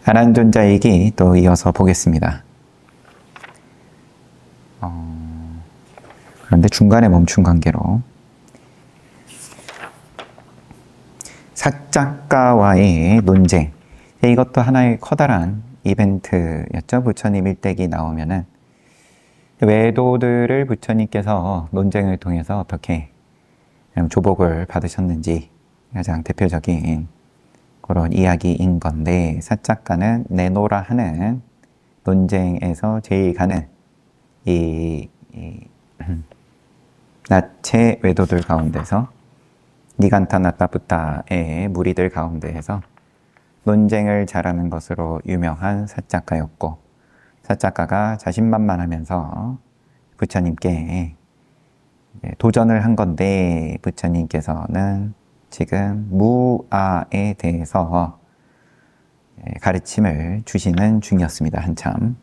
안한존자이기 또 이어서 보겠습니다. 그런데 중간에 멈춘 관계로 사작가와의 논쟁, 이것도 하나의 커다란 이벤트였죠. 부처님 일대기 나오면은 외도들을 부처님께서 논쟁을 통해서 어떻게 조복을 받으셨는지 가장 대표적인 그런 이야기인 건데, 사작가는 내노라 하는 논쟁에서 제일 가는 이 나체 외도들 가운데서 니간타나타부타의 무리들 가운데에서 논쟁을 잘하는 것으로 유명한 사작가였고, 사작가가 자신만만하면서 부처님께 도전을 한 건데, 부처님께서는 지금 무아에 대해서 가르침을 주시는 중이었습니다. 한참.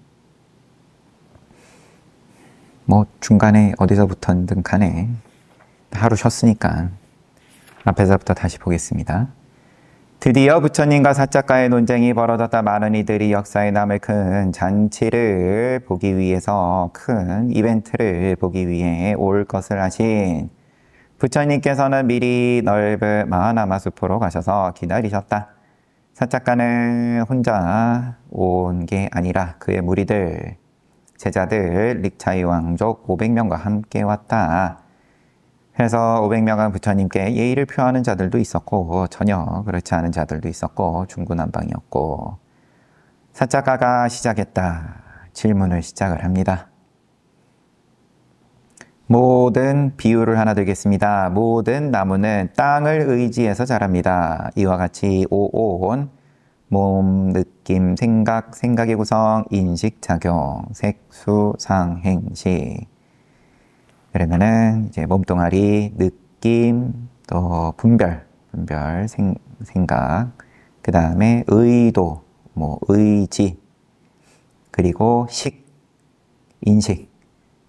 뭐 중간에 어디서부터든 간에 하루 쉬었으니까 앞에서부터 다시 보겠습니다. 드디어 부처님과 사작가의 논쟁이 벌어졌다. 많은 이들이 역사에 남을 큰 잔치를 보기 위해서, 큰 이벤트를 보기 위해 올 것을 하신 부처님께서는 미리 넓은 마하나마 숲으로 가셔서 기다리셨다. 사작가는 혼자 온 게 아니라 그의 무리들, 제자들, 릭차이 왕족 500명과 함께 왔다. 그래서 500명은 부처님께 예의를 표하는 자들도 있었고, 전혀 그렇지 않은 자들도 있었고, 중구난방이었고, 사작가가 시작했다. 질문을 시작을 합니다. 모든 비유를 하나 들겠습니다. 모든 나무는 땅을 의지해서 자랍니다. 이와 같이 오온, 몸, 느낌, 생각, 생각의 구성, 인식, 작용, 색수, 상, 행식. 그러면은 이제 몸뚱아리, 느낌, 또 분별, 생각, 그 다음에 의도, 의지, 그리고 식, 인식.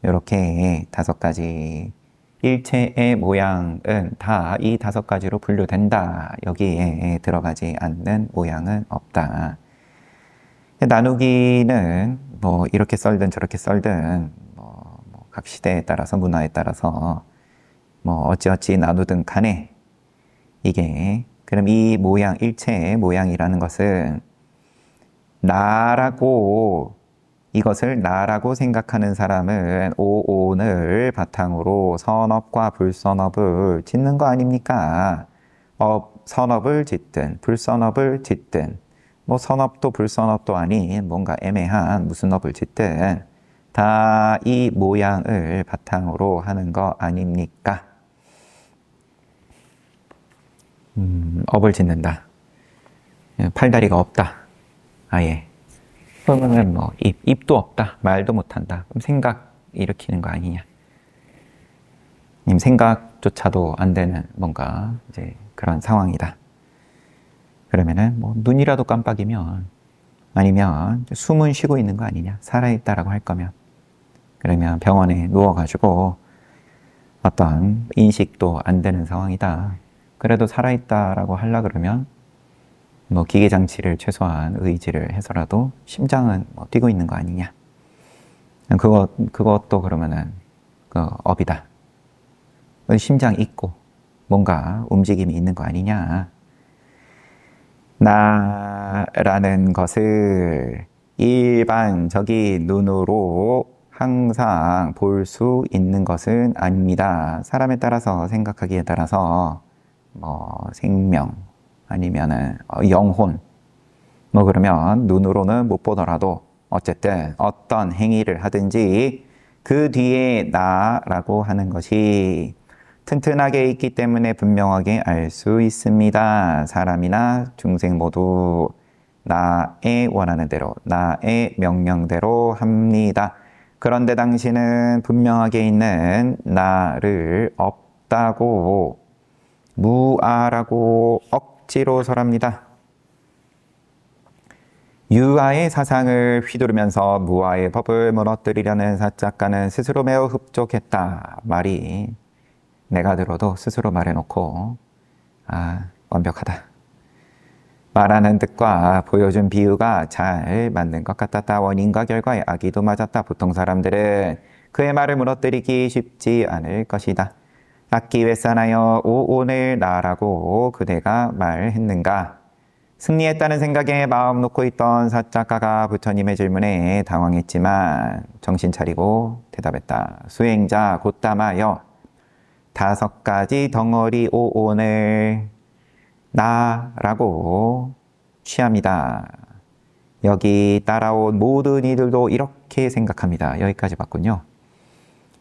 이렇게 5가지 일체의 모양은 다 이 5가지로 분류된다. 여기에 들어가지 않는 모양은 없다. 나누기는 이렇게 썰든 저렇게 썰든 각 시대에 따라서, 문화에 따라서 어찌어찌 나누든 간에, 이게 그럼 이 모양, 일체의 모양이라는 것은 이것을 나라고 생각하는 사람은 오온을 바탕으로 선업과 불선업을 짓는 거 아닙니까? 선업을 짓든 불선업을 짓든, 선업도 불선업도 아닌 뭔가 애매한 무슨 업을 짓든 다 이 모양을 바탕으로 하는 거 아닙니까? 업을 짓는다. 팔다리가 없다. 아예. 그러면은 입도 없다. 말도 못한다. 그럼 생각 일으키는 거 아니냐. 생각조차도 안 되는 뭔가 이제 그런 상황이다. 그러면은 눈이라도 깜빡이면, 아니면 숨은 쉬고 있는 거 아니냐. 살아있다라고 할 거면. 그러면 병원에 누워가지고 어떤 인식도 안 되는 상황이다. 그래도 살아있다라고 하려 그러면 기계장치를 최소한 의지를 해서라도 심장은 뛰고 있는 거 아니냐. 그것도 그러면은 업이다. 심장 있고 뭔가 움직임이 있는 거 아니냐. 나라는 것을 일반적인 눈으로 항상 볼 수 있는 것은 아닙니다. 사람에 따라서, 생각하기에 따라서 생명, 아니면은 영혼, 그러면 눈으로는 못 보더라도 어쨌든 어떤 행위를 하든지 그 뒤에 나라고 하는 것이 튼튼하게 있기 때문에 분명하게 알 수 있습니다. 사람이나 중생 모두 나의 원하는 대로, 나의 명령대로 합니다. 그런데 당신은 분명하게 있는 나를 없다고, 무아라고 억지로 설합니다. 유아의 사상을 휘두르면서 무아의 법을 무너뜨리려는 사작가는 스스로 매우 흡족했다. 말이 내가 들어도 스스로 말해놓고 완벽하다. 말하는 뜻과 보여준 비유가 잘 맞는 것 같았다. 원인과 결과의 악의도 맞았다. 보통 사람들은 그의 말을 무너뜨리기 쉽지 않을 것이다. 악기 왜 싸나요? 오늘 나라고 그대가 말했는가? 승리했다는 생각에 마음 놓고 있던 사작가가 부처님의 질문에 당황했지만 정신 차리고 대답했다. 수행자 곧담하여 5가지 덩어리 오온을 나라고 취합니다. 여기 따라온 모든 이들도 이렇게 생각합니다. 여기까지 봤군요.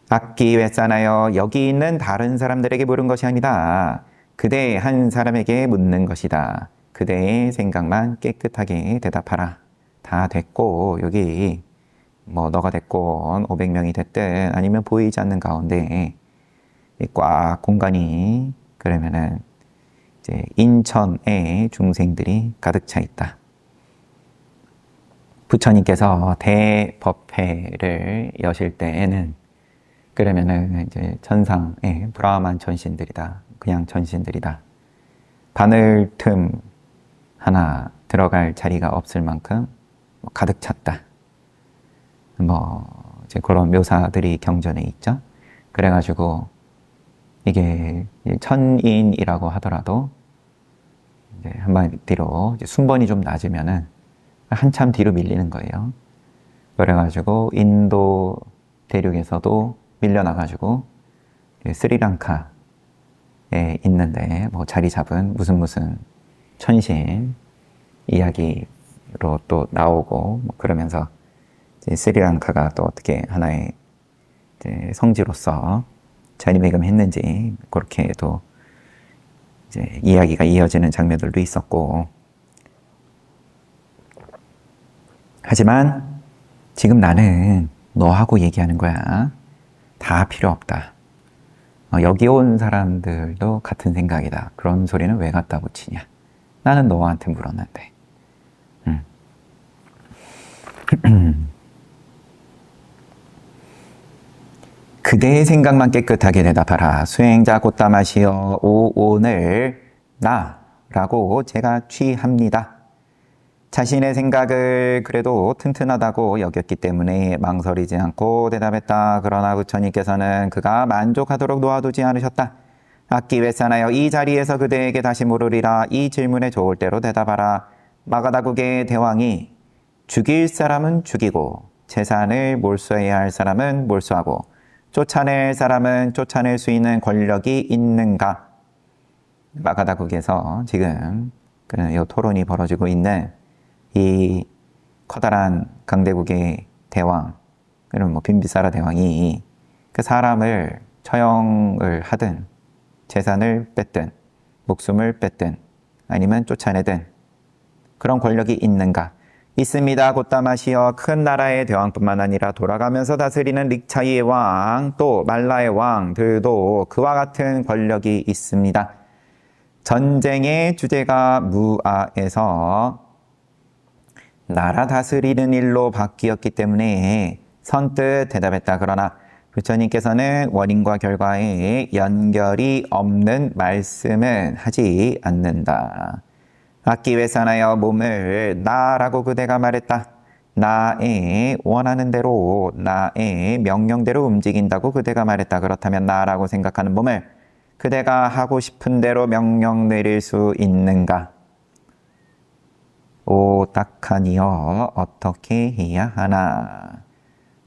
악기 왜 싸나요? 여기 있는 다른 사람들에게 물은 것이 아니다. 그대 한 사람에게 묻는 것이다. 그대의 생각만 깨끗하게 대답하라. 다 됐고 여기 뭐 너가 됐건 500명이 됐든 아니면 보이지 않는 가운데 꽉 공간이 그러면은 이제 인천에 중생들이 가득 차 있다. 부처님께서 대법회를 여실 때에는 그러면은 이제 천상에 브라만 천신들이다. 그냥 천신들이다. 바늘 틈 하나 들어갈 자리가 없을 만큼 가득 찼다. 뭐 이제 그런 묘사들이 경전에 있죠. 그래가지고 이게 천인이라고 하더라도 이제 한마디로 이제 순번이 좀 낮으면은 한참 뒤로 밀리는 거예요. 그래가지고 인도 대륙에서도 밀려나가지고 스리랑카에 있는데 뭐 자리 잡은 무슨 천신 이야기로 또 나오고 뭐 그러면서 이제 스리랑카가 또 어떻게 하나의 이제 성지로서 자리매김했는지 그렇게도 이제 이야기가 이어지는 장면들도 있었고, 하지만 지금 나는 너하고 얘기하는 거야. 다 필요 없다. 여기 온 사람들도 같은 생각이다. 그런 소리는 왜 갖다 붙이냐. 나는 너한테 물었는데. 그대의 생각만 깨끗하게 대답하라. 수행자 곧다마시어 오늘 나라고 제가 취합니다. 자신의 생각을 그래도 튼튼하다고 여겼기 때문에 망설이지 않고 대답했다. 그러나 부처님께서는 그가 만족하도록 놓아두지 않으셨다. 악기 왜 싸나요? 이 자리에서 그대에게 다시 물으리라. 이 질문에 좋을 대로 대답하라. 마가다국의 대왕이 죽일 사람은 죽이고 재산을 몰수해야 할 사람은 몰수하고 쫓아낼 사람은 쫓아낼 수 있는 권력이 있는가? 마가다국에서 지금 이 토론이 벌어지고 있는 이 커다란 강대국의 대왕, 그럼 뭐 빈비사라 대왕이 그 사람을 처형을 하든 재산을 뺐든 목숨을 뺐든 아니면 쫓아내든 그런 권력이 있는가? 있습니다. 곧다마시어 큰 나라의 대왕뿐만 아니라 돌아가면서 다스리는 릭차이의 왕, 또 말라의 왕들도 그와 같은 권력이 있습니다. 전쟁의 주제가 무아에서 나라 다스리는 일로 바뀌었기 때문에 선뜻 대답했다. 그러나 부처님께서는 원인과 결과에 연결이 없는 말씀은 하지 않는다. 악기 왜 싸나요? 몸을 나라고 그대가 말했다. 나의 원하는 대로 나의 명령대로 움직인다고 그대가 말했다. 그렇다면 나라고 생각하는 몸을 그대가 하고 싶은 대로 명령 내릴 수 있는가? 오 딱하니여 어떻게 해야 하나?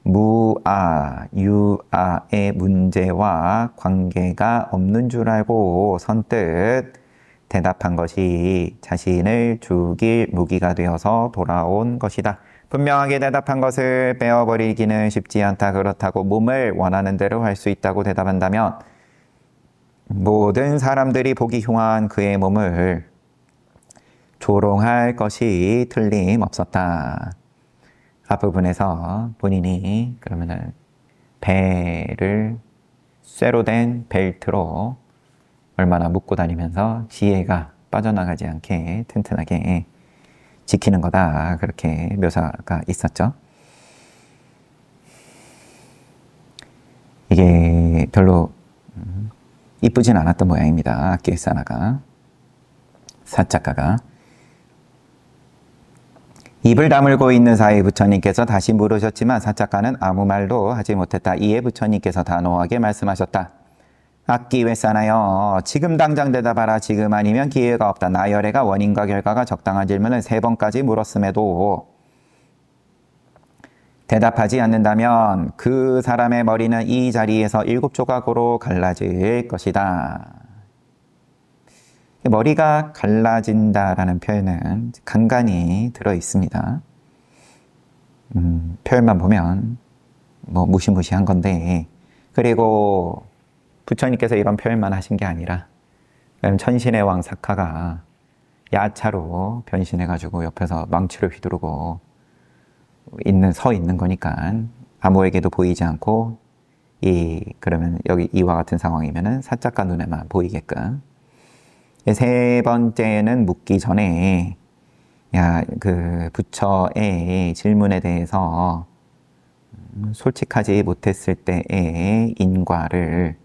무아, 유아의 문제와 관계가 없는 줄 알고 선뜻 대답한 것이 자신을 죽일 무기가 되어서 돌아온 것이다. 분명하게 대답한 것을 빼어버리기는 쉽지 않다. 그렇다고 몸을 원하는 대로 할 수 있다고 대답한다면 모든 사람들이 보기 흉한 그의 몸을 조롱할 것이 틀림없었다. 앞부분에서 본인이 그러면은 배를 쇠로 된 벨트로 얼마나 묶고 다니면서 지혜가 빠져나가지 않게 튼튼하게 지키는 거다. 그렇게 묘사가 있었죠. 이게 별로 이쁘진 않았던 모양입니다. 악기사나가 사작가가. 입을 다물고 있는 사이 부처님께서 다시 물으셨지만 사작가는 아무 말도 하지 못했다. 이에 부처님께서 단호하게 말씀하셨다. 악기 왜 싸나요? 지금 당장 대답하라. 지금 아니면 기회가 없다. 나열애가 원인과 결과가 적당한 질문을 3번까지 물었음에도 대답하지 않는다면 그 사람의 머리는 이 자리에서 7조각으로 갈라질 것이다. 머리가 갈라진다라는 표현은 간간히 들어 있습니다. 표현만 보면 뭐 무시무시한 건데, 그리고 부처님께서 이런 표현만 하신 게 아니라 천신의 왕 사카가 야차로 변신해가지고 옆에서 망치를 휘두르고 서 있는 거니까 아무에게도 보이지 않고 그러면 여기 이와 같은 상황이면은 사작가 눈에만 보이게끔. 3번째는 묻기 전에 그 부처의 질문에 대해서 솔직하지 못했을 때의 인과를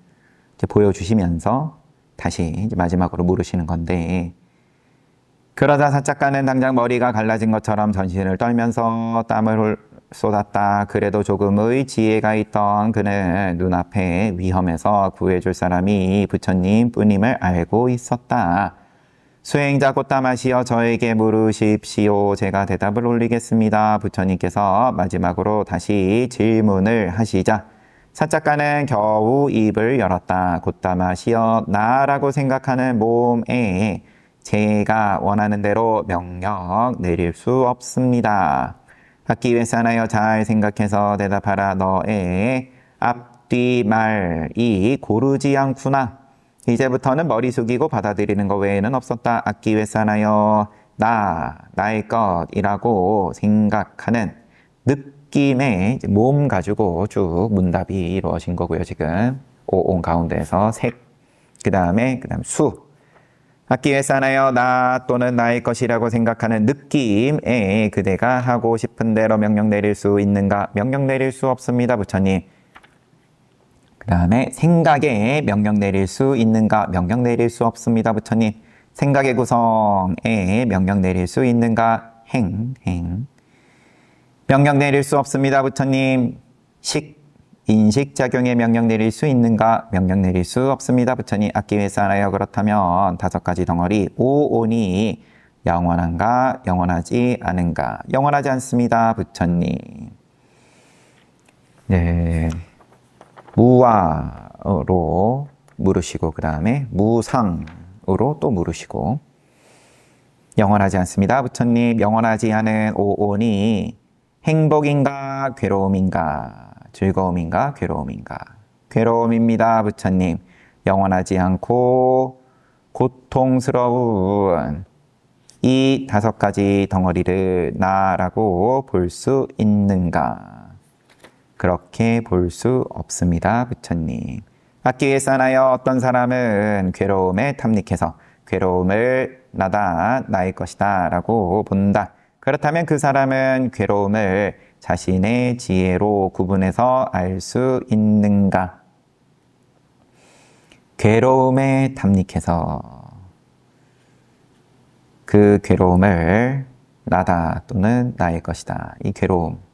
이제 보여주시면서 다시 이제 마지막으로 물으시는 건데, 그러자 사작가는 당장 머리가 갈라진 것처럼 전신을 떨면서 땀을 쏟았다. 그래도 조금의 지혜가 있던 그는 눈앞에 위험에서 구해줄 사람이 부처님 뿐임을 알고 있었다. 수행자 꽃다마시여 저에게 물으십시오. 제가 대답을 올리겠습니다. 부처님께서 마지막으로 다시 질문을 하시자 사작가는 겨우 입을 열었다. 꽃다마시여 나라고 생각하는 몸에 제가 원하는 대로 명령 내릴 수 없습니다. 악기 왜 싸나요? 잘 생각해서 대답하라. 너의 앞뒤 말이 고르지 않구나. 이제부터는 머리 숙이고 받아들이는 것 외에는 없었다. 악기 왜 싸나요? 나의 것이라고 생각하는 느낌의 몸 가지고 쭉 문답이 이루어진 거고요. 지금 오온 가운데에서 색, 그 다음에 수. 악기 왜 싸나요? 나 또는 나의 것이라고 생각하는 느낌에 그대가 하고 싶은 대로 명령 내릴 수 있는가? 명령 내릴 수 없습니다. 부처님. 그 다음에 생각에 명령 내릴 수 있는가? 명령 내릴 수 없습니다. 부처님. 생각의 구성에 명령 내릴 수 있는가? 행. 명령 내릴 수 없습니다. 부처님. 인식작용에 명령 내릴 수 있는가? 명령 내릴 수 없습니다. 부처님. 악기 왜 싸나요? 그렇다면 5가지 덩어리 오온이 영원한가? 영원하지 않은가? 영원하지 않습니다. 부처님. 네, 무와로 물으시고 그 다음에 무상으로 또 물으시고 영원하지 않습니다. 부처님. 영원하지 않은 오온이 행복인가? 괴로움인가? 즐거움인가? 괴로움인가? 괴로움입니다. 부처님. 영원하지 않고 고통스러운 이 5가지 덩어리를 나라고 볼 수 있는가? 그렇게 볼 수 없습니다. 부처님. 악기 왜 싸나요? 어떤 사람은 괴로움에 탐닉해서 괴로움을 나다, 나의 것이다 라고 본다. 그렇다면 그 사람은 괴로움을 자신의 지혜로 구분해서 알 수 있는가? 괴로움에 탐닉해서 그 괴로움을 나다 또는 나의 것이다. 이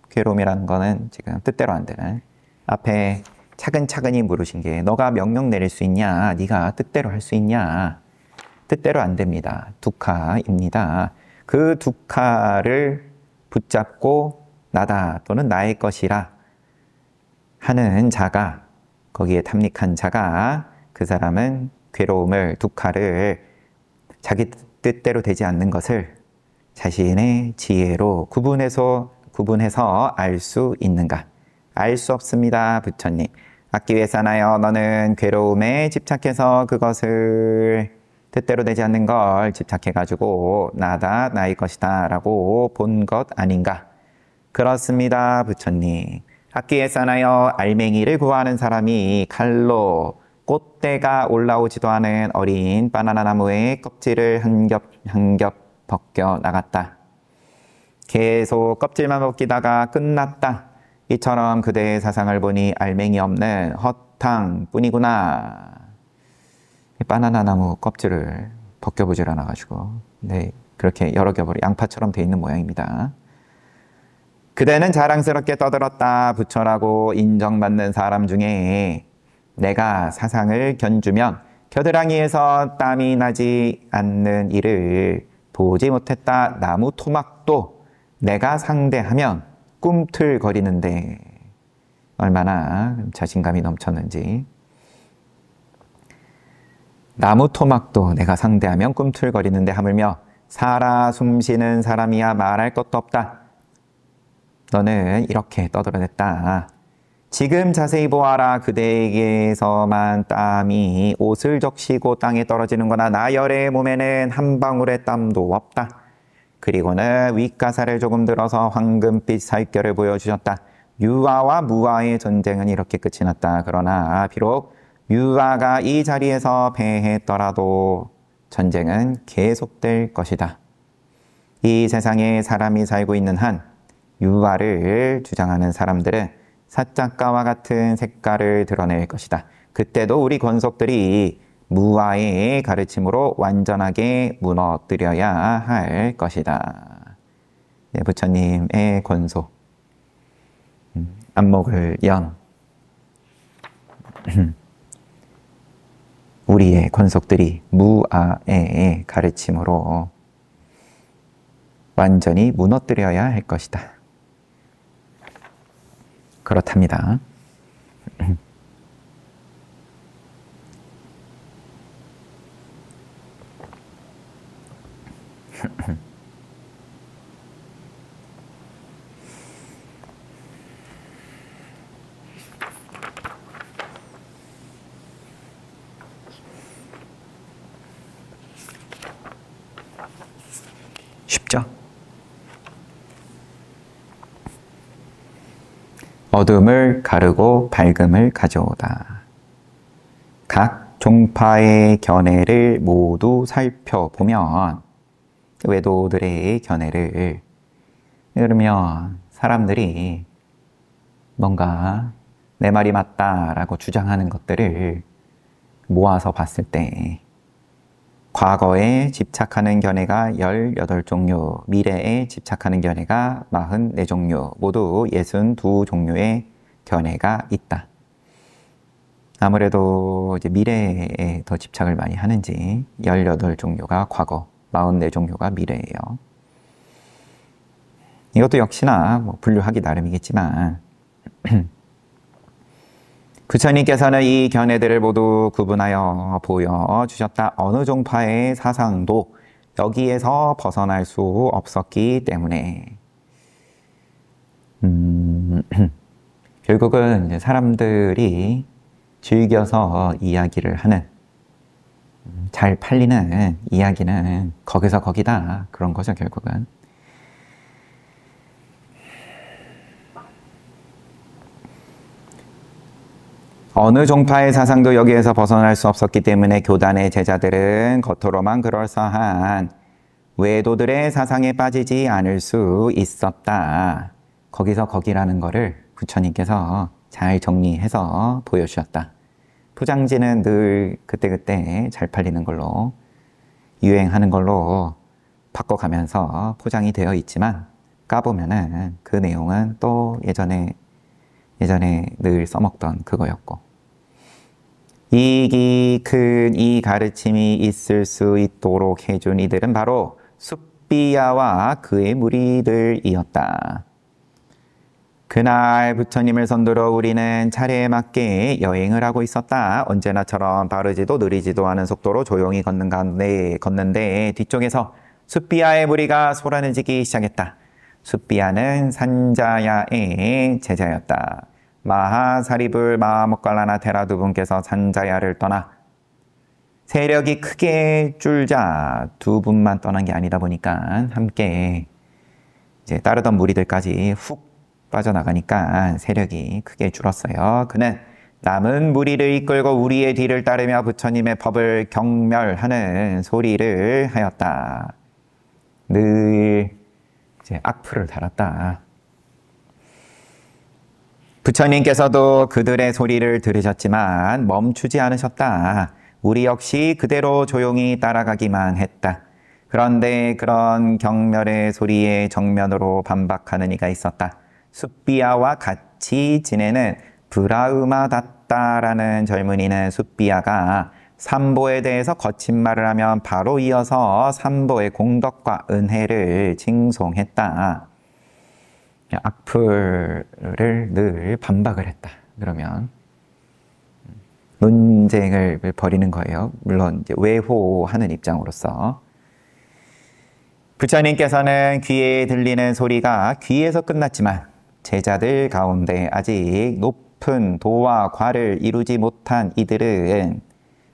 괴로움이라는 거는 지금 뜻대로 안 되는, 앞에 차근차근히 물으신 게 너가 명령 내릴 수 있냐? 네가 뜻대로 할 수 있냐? 뜻대로 안 됩니다. 두카입니다. 그 두카를 붙잡고 나다 또는 나의 것이라 하는 자가, 거기에 탐닉한 자가, 그 사람은 괴로움을, 두카를 자기 뜻대로 되지 않는 것을 자신의 지혜로 구분해서 알 수 있는가? 알 수 없습니다. 부처님. 악기 왜 싸나요? 너는 괴로움에 집착해서 그것을 뜻대로 되지 않는 걸 집착해가지고 나다, 나의 것이다 라고 본 것 아닌가? 그렇습니다. 부처님. 악기 왜 싸나요? 알맹이를 구하는 사람이 칼로 꽃대가 올라오지도 않은 어린 바나나 나무의 껍질을 한 겹 벗겨 나갔다. 계속 껍질만 벗기다가 끝났다. 이처럼 그대의 사상을 보니 알맹이 없는 허탕뿐이구나. 바나나 나무 껍질을 벗겨보질 않아가지고, 네, 그렇게 여러 겹으로 양파처럼 돼 있는 모양입니다. 그대는 자랑스럽게 떠들었다. 부처라고 인정받는 사람 중에 내가 사상을 견주면 겨드랑이에서 땀이 나지 않는 일을 보지 못했다. 나무 토막도 내가 상대하면 꿈틀거리는데 얼마나 자신감이 넘쳤는지. 나무 토막도 내가 상대하면 꿈틀거리는데 하물며 살아 숨쉬는 사람이야 말할 것도 없다. 너는 이렇게 떠들어댔다. 지금 자세히 보아라. 그대에게서만 땀이 옷을 적시고 땅에 떨어지는 거나 나열의 몸에는 한 방울의 땀도 없다. 그리고는 윗가사를 조금 들어서 황금빛 살결을 보여주셨다. 유아와 무아의 전쟁은 이렇게 끝이 났다. 그러나 비록 유아가 이 자리에서 패했더라도 전쟁은 계속될 것이다. 이 세상에 사람이 살고 있는 한 유아를 주장하는 사람들은 사자가와 같은 색깔을 드러낼 것이다. 그때도 우리 권속들이 무아의 가르침으로 완전하게 무너뜨려야 할 것이다. 네, 부처님의 권속. 안목을 연. 우리의 권속들이 무아의 가르침으로 완전히 무너뜨려야 할 것이다. 그렇답니다. 쉽죠? 어둠을 가르고 밝음을 가져오다. 각 종파의 견해를 모두 살펴보면 외도들의 견해를, 그러면 사람들이 뭔가 내 말이 맞다라고 주장하는 것들을 모아서 봤을 때 과거에 집착하는 견해가 18종류, 미래에 집착하는 견해가 44종류, 모두 62종류의 견해가 있다. 아무래도 이제 미래에 더 집착을 많이 하는지 18종류가 과거, 44종류가 미래예요. 이것도 역시나 뭐 분류하기 나름이겠지만 부처님께서는 이 견해들을 모두 구분하여 보여주셨다. 어느 종파의 사상도 여기에서 벗어날 수 없었기 때문에 결국은 이제 사람들이 즐겨서 이야기를 하는, 잘 팔리는 이야기는 거기서 거기다, 그런 거죠 결국은. 어느 종파의 사상도 여기에서 벗어날 수 없었기 때문에 교단의 제자들은 겉으로만 그럴싸한 외도들의 사상에 빠지지 않을 수 있었다. 거기서 거기라는 거를 부처님께서 잘 정리해서 보여주셨다. 포장지는 늘 그때그때 잘 팔리는 걸로, 유행하는 걸로 바꿔가면서 포장이 되어 있지만 까보면은 그 내용은 또 예전에 늘 써먹던 그거였고, 이익이 큰 이 가르침이 있을 수 있도록 해준 이들은 바로 숫비야와 그의 무리들이었다. 그날 부처님을 선두로 우리는 차례에 맞게 여행을 하고 있었다. 언제나처럼 빠르지도 느리지도 않은 속도로 조용히 걷는데 뒤쪽에서 숫비야의 무리가 소란을 지기 시작했다. 숫비야는 산자야의 제자였다. 마하사리불 마하모갈라나 테라 두 분께서 산자야를 떠나 세력이 크게 줄자 두 분만 떠난 게 아니다 보니까 함께 이제 따르던 무리들까지 훅 빠져나가니까 세력이 크게 줄었어요. 그는 남은 무리를 이끌고 우리의 뒤를 따르며 부처님의 법을 경멸하는 소리를 하였다. 늘 이제 악플을 달았다. 부처님께서도 그들의 소리를 들으셨지만 멈추지 않으셨다. 우리 역시 그대로 조용히 따라가기만 했다. 그런데 그런 경멸의 소리에 정면으로 반박하는 이가 있었다. 숫비아와 같이 지내는 브라우마다따라는 젊은이는 숫비아가 삼보에 대해서 거친 말을 하면 바로 이어서 삼보의 공덕과 은혜를 칭송했다. 악플을 늘 반박을 했다. 그러면 논쟁을 벌이는 거예요. 물론 이제 외호하는 입장으로서. 부처님께서는 귀에 들리는 소리가 귀에서 끝났지만 제자들 가운데 아직 높은 도와 과를 이루지 못한 이들은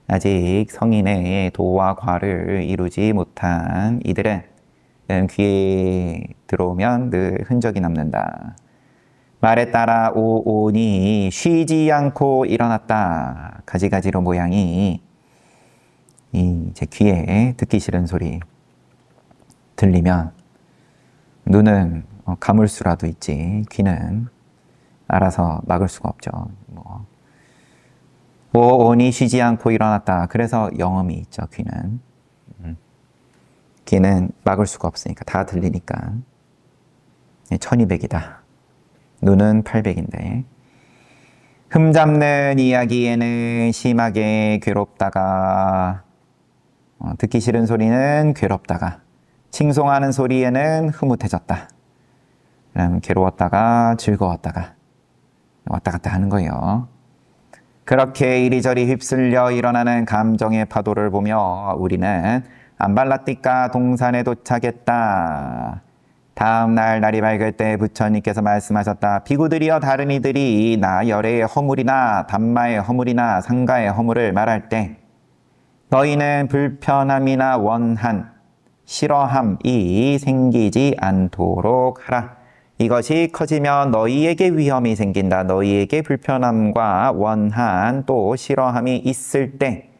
아직 성인의 도와 과를 이루지 못한 이들은 귀에 들어오면 늘 흔적이 남는다. 말에 따라 오온이 쉬지 않고 일어났다. 가지가지로 모양이 제 귀에 듣기 싫은 소리 들리면 눈은 감을 수라도 있지 귀는 알아서 막을 수가 없죠. 오온이 쉬지 않고 일어났다. 그래서 영음이 있죠. 귀는 막을 수가 없으니까 다 들리니까 1200이다. 눈은 800인데 흠잡는 이야기에는 심하게 괴롭다가 듣기 싫은 소리는 괴롭다가 칭송하는 소리에는 흐뭇해졌다. 그럼 괴로웠다가 즐거웠다가 왔다 갔다 하는 거예요. 그렇게 이리저리 휩쓸려 일어나는 감정의 파도를 보며 우리는 안발라띠까 동산에 도착했다. 다음 날 날이 밝을 때 부처님께서 말씀하셨다. 비구들이여 다른 이들이 나 열애의 허물이나 담마의 허물이나 상가의 허물을 말할 때 너희는 불편함이나 원한, 싫어함이 생기지 않도록 하라. 이것이 커지면 너희에게 위험이 생긴다. 너희에게 불편함과 원한 또 싫어함이 있을 때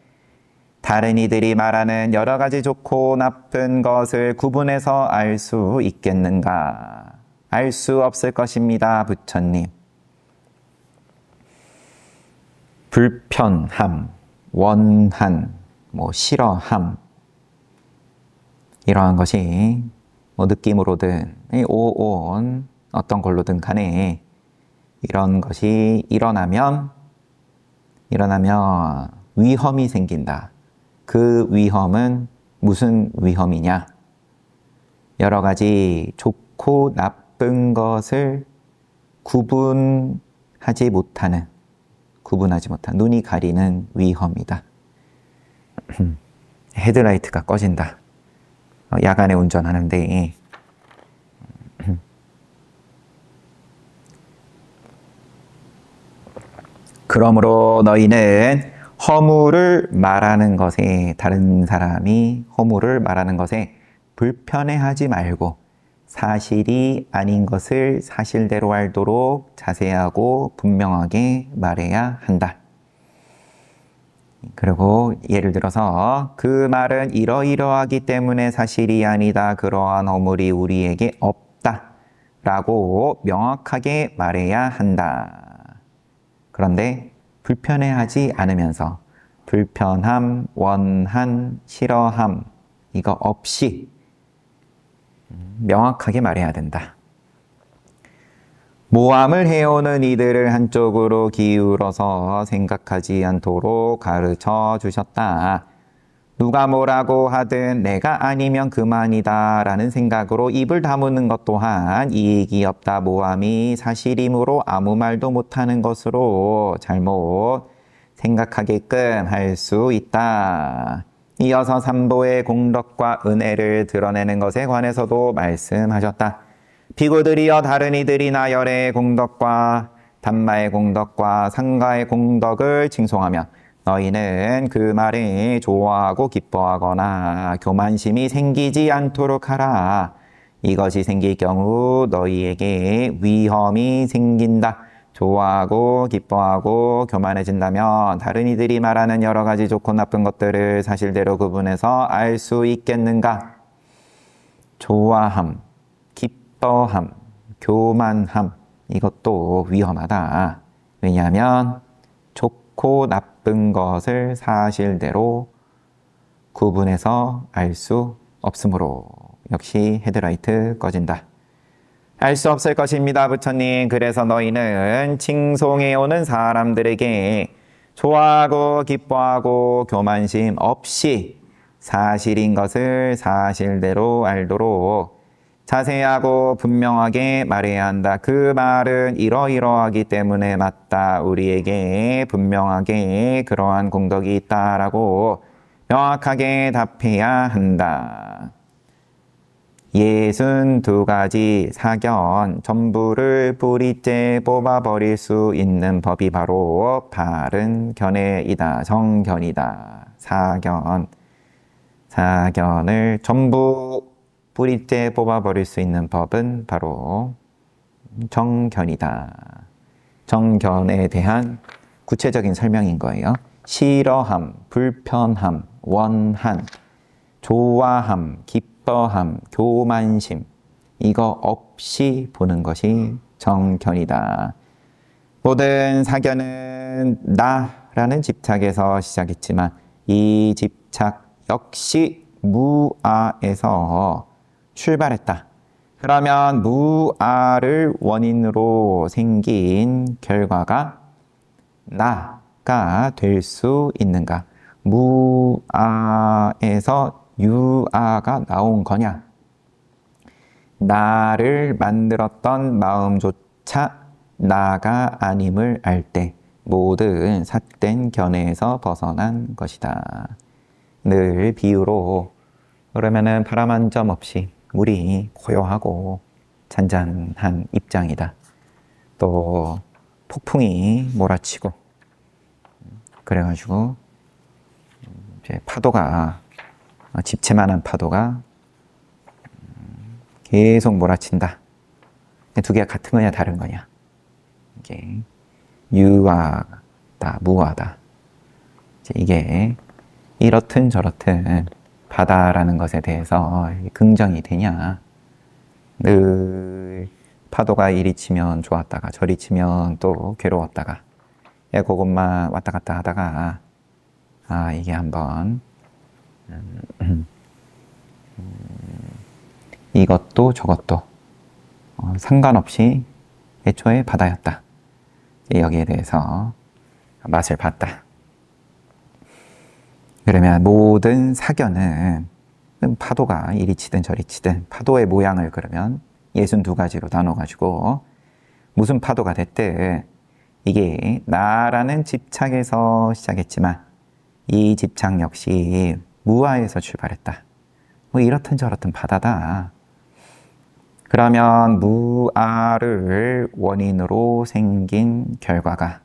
다른 이들이 말하는 여러 가지 좋고 나쁜 것을 구분해서 알 수 있겠는가? 알 수 없을 것입니다, 부처님. 불편함, 원한, 싫어함 이러한 것이 느낌으로든 오온 어떤 걸로든 간에 이런 것이 일어나면 위험이 생긴다. 그 위험은 무슨 위험이냐? 여러 가지 좋고 나쁜 것을 구분하지 못하는 눈이 가리는 위험이다. 헤드라이트가 꺼진다. 야간에 운전하는데 그러므로 너희는 허물을 말하는 것에 다른 사람이 허물을 말하는 것에 불편해하지 말고 사실이 아닌 것을 사실대로 알도록 자세하고 분명하게 말해야 한다. 그리고 예를 들어서 그 말은 이러이러하기 때문에 사실이 아니다. 그러한 허물이 우리에게 없다. 라고 명확하게 말해야 한다. 그런데 불편해하지 않으면서 불편함, 원한, 싫어함 이거 없이 명확하게 말해야 된다. 모함을 해오는 이들을 한쪽으로 기울어서 생각하지 않도록 가르쳐 주셨다. 누가 뭐라고 하든 내가 아니면 그만이다 라는 생각으로 입을 다무는 것 또한 이익이 없다. 모함이 사실이므로 아무 말도 못하는 것으로 잘못 생각하게끔 할 수 있다. 이어서 삼보의 공덕과 은혜를 드러내는 것에 관해서도 말씀하셨다. 비구들이여 다른 이들이나 열애의 공덕과 담마의 공덕과 상가의 공덕을 칭송하며 너희는 그 말에 좋아하고 기뻐하거나 교만심이 생기지 않도록 하라. 이것이 생길 경우 너희에게 위험이 생긴다. 좋아하고 기뻐하고 교만해진다면 다른 이들이 말하는 여러 가지 좋고 나쁜 것들을 사실대로 구분해서 알 수 있겠는가? 좋아함, 기뻐함, 교만함 이것도 위험하다. 왜냐하면 좋고 나쁜 것을 사실대로 구분해서 알 수 없으므로 역시 헤드라이트 꺼진다. 알 수 없을 것입니다, 부처님. 그래서 너희는 칭송해오는 사람들에게 좋아하고 기뻐하고 교만심 없이 사실인 것을 사실대로 알도록 자세하고 분명하게 말해야 한다. 그 말은 이러이러하기 때문에 맞다. 우리에게 분명하게 그러한 공덕이 있다라고 명확하게 답해야 한다. 62가지 사견 전부를 뿌리째 뽑아버릴 수 있는 법이 바로 바른 견해이다. 정견이다. 사견을 전부 뿌리째 뽑아버릴 수 있는 법은 바로 정견이다. 정견에 대한 구체적인 설명인 거예요. 싫어함, 불편함, 원한, 좋아함, 기뻐함, 교만심, 이거 없이 보는 것이 정견이다. 모든 사견은 나라는 집착에서 시작했지만 이 집착 역시 무아에서 출발했다. 그러면 무아를 원인으로 생긴 결과가 나가 될 수 있는가? 무아에서 유아가 나온 거냐? 나를 만들었던 마음조차 나가 아님을 알 때 모든 삿된 견해에서 벗어난 것이다. 늘 비유로 그러면은 바람 한 점 없이 물이 고요하고 잔잔한 입장이다. 또 폭풍이 몰아치고 그래가지고 이제 파도가 집채만한 파도가 계속 몰아친다. 두 개가 같은 거냐 다른 거냐? 이게 유아다, 무아다. 이게 이렇든 저렇든 바다라는 것에 대해서 긍정이 되냐? 늘 파도가 이리 치면 좋았다가 저리 치면 또 괴로웠다가 그것만 왔다 갔다 하다가 이게 한번 이것도 저것도 상관없이 애초에 바다였다. 여기에 대해서 맛을 봤다. 그러면 모든 사견은 파도가 이리 치든 저리 치든 파도의 모양을 그러면 62가지로 나눠가지고 무슨 파도가 됐든 이게 나라는 집착에서 시작했지만 이 집착 역시 무아에서 출발했다. 뭐 이렇든 저렇든 바다다. 그러면 무아를 원인으로 생긴 결과가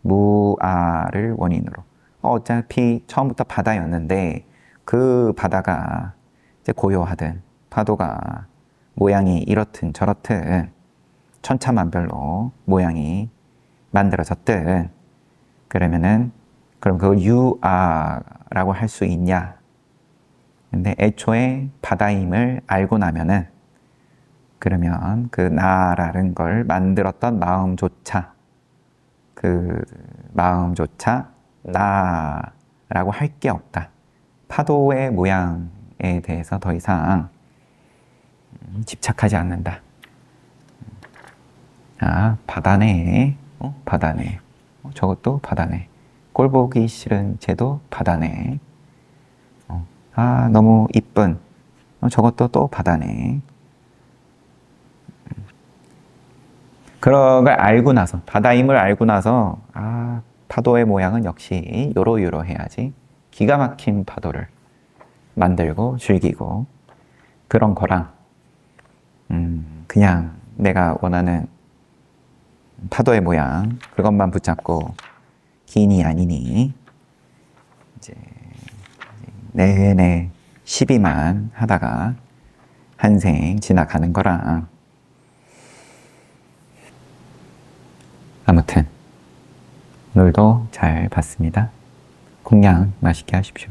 무아를 원인으로 어차피 처음부터 바다였는데 그 바다가 이제 고요하든 파도가 모양이 이렇든 저렇든 천차만별로 모양이 만들어졌든 그러면은 그럼 그걸 유아라고 할 수 있냐? 근데 애초에 바다임을 알고 나면은 그러면 그 나라는 걸 만들었던 마음조차 그 마음조차 나라고 할 게 없다. 파도의 모양에 대해서 더 이상 집착하지 않는다. 바다네. 바다네. 저것도 바다네. 꼴 보기 싫은 쟤도 바다네. 너무 이쁜. 저것도 또 바다네. 그런 걸 알고 나서, 바다임을 알고 나서, 파도의 모양은 역시 요러요러 해야지. 기가 막힌 파도를 만들고 즐기고, 그런 거랑, 그냥 내가 원하는 파도의 모양, 그것만 붙잡고, 기니 아니니, 이제, 내내 시비만 하다가, 한 생 지나가는 거랑, 아무튼 오늘도 잘 봤습니다. 공양 맛있게 하십시오.